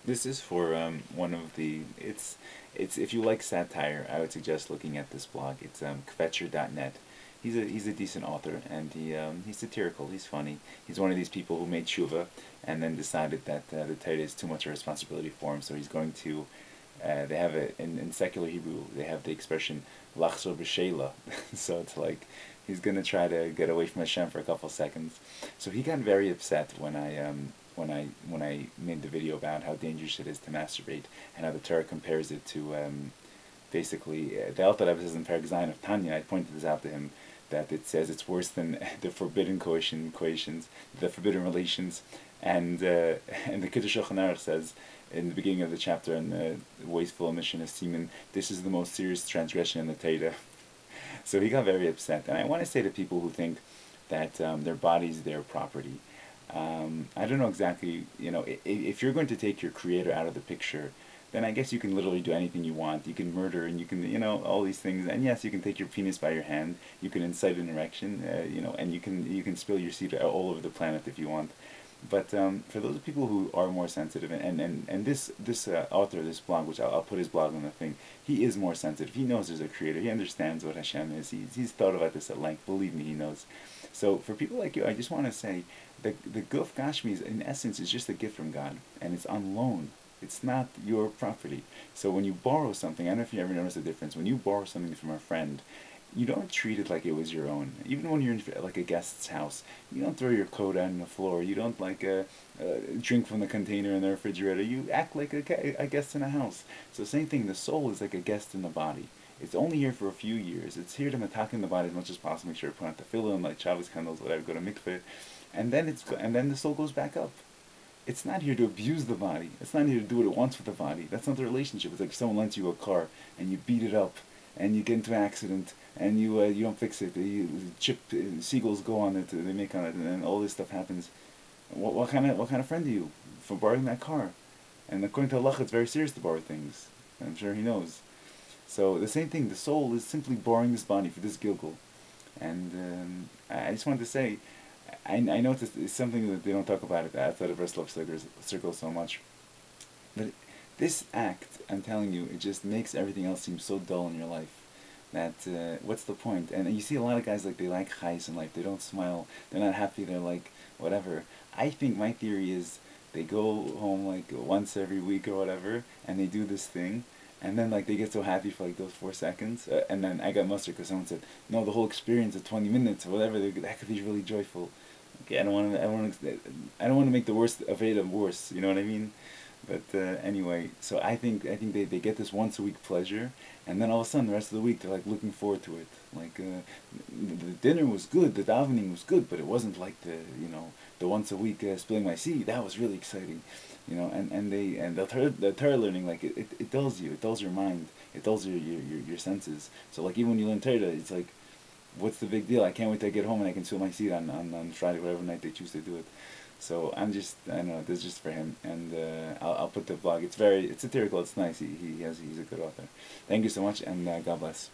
This is for one of the it's if you like satire, I would suggest looking at this blog. It's Kvetcher.net. He's a decent author, and he's satirical. He's funny. He's one of these people who made tshuva and then decided that the Torah is too much a responsibility for him. So he's going to they have it in secular Hebrew. They have the expression lachzor b'sheila. So it's like he's gonna try to get away from Hashem for a couple seconds. So he got very upset when I made the video about how dangerous it is to masturbate and how the Torah compares it to basically the Alter Rebbe says in Perek Zayin of Tanya. I pointed this out to him that it says it's worse than the forbidden equations, the forbidden relations, and the Kiddush Shulchan Aruch says in the beginning of the chapter in the wasteful emission of semen, this is the most serious transgression in the Torah. So he got very upset, and I want to say to people who think that their body's their property. I don't know exactly, if you're going to take your creator out of the picture, then I guess you can literally do anything you want. You can murder, and you can, all these things. And yes, you can take your penis by your hand. You can incite an erection, and you can spill your seed all over the planet if you want. But for those people who are more sensitive, and this author of this blog, which I'll put his blog on the thing, he is more sensitive. He knows there's a creator. He understands what Hashem is. He's thought about this at length. Believe me, he knows. So for people like you, I just want to say the Guf Gashmi in essence is just a gift from God, and it's on loan. It's not your property. So when you borrow something, I don't know if you ever noticed the difference. When you borrow something from a friend, you don't treat it like it was your own. Even when you're in like a guest's house, you don't throw your coat out on the floor. You don't drink from the container in the refrigerator. You act like a guest in a house. So same thing. The soul is like a guest in the body. It's only here for a few years. It's here to attack in the body as much as possible. Make sure to put out the tefillin, like Shabbos candles, whatever. Go to mikveh, and then the soul goes back up. It's not here to abuse the body. It's not here to do what it wants with the body. That's not the relationship. It's like if someone lends you a car and you beat it up and you get into an accident and you don't fix it. Seagulls go on it. They make on it, and then all this stuff happens. What kind of friend are you for borrowing that car? And according to Allah, it's very serious to borrow things. I'm sure he knows. So the same thing. The soul is simply borrowing this body for this gilgul. And I just wanted to say, I know it's something that they don't talk about it outside of Breslov circle so much, but this act, I'm telling you, it just makes everything else seem so dull in your life. That what's the point? And you see a lot of guys like they like chais in life. They don't smile. They're not happy. They're like whatever. I think my theory is they go home like once every week or whatever, and they do this thing. And then like they get so happy for like those 4 seconds, and then I got mustard because someone said, no, the whole experience of 20 minutes or whatever, that could be really joyful. Okay, I don't want to make the worst of it worse. You know what I mean? But anyway, so I think they get this once a week pleasure, and then all of a sudden the rest of the week they're like looking forward to it. Like the dinner was good, the davening was good, but it wasn't like the once a week spilling my seed. That was really exciting, And the Torah learning, like it dulls you, it dulls your mind, it dulls your senses. So like even when you learn Torah, it's like, what's the big deal? I can't wait to get home and I can spill my seed on Friday, whatever night they choose to do it. So I don't know, this is just for him, and I'll put the blog. It's satirical. It's nice. He's a good author. Thank you so much, and God bless.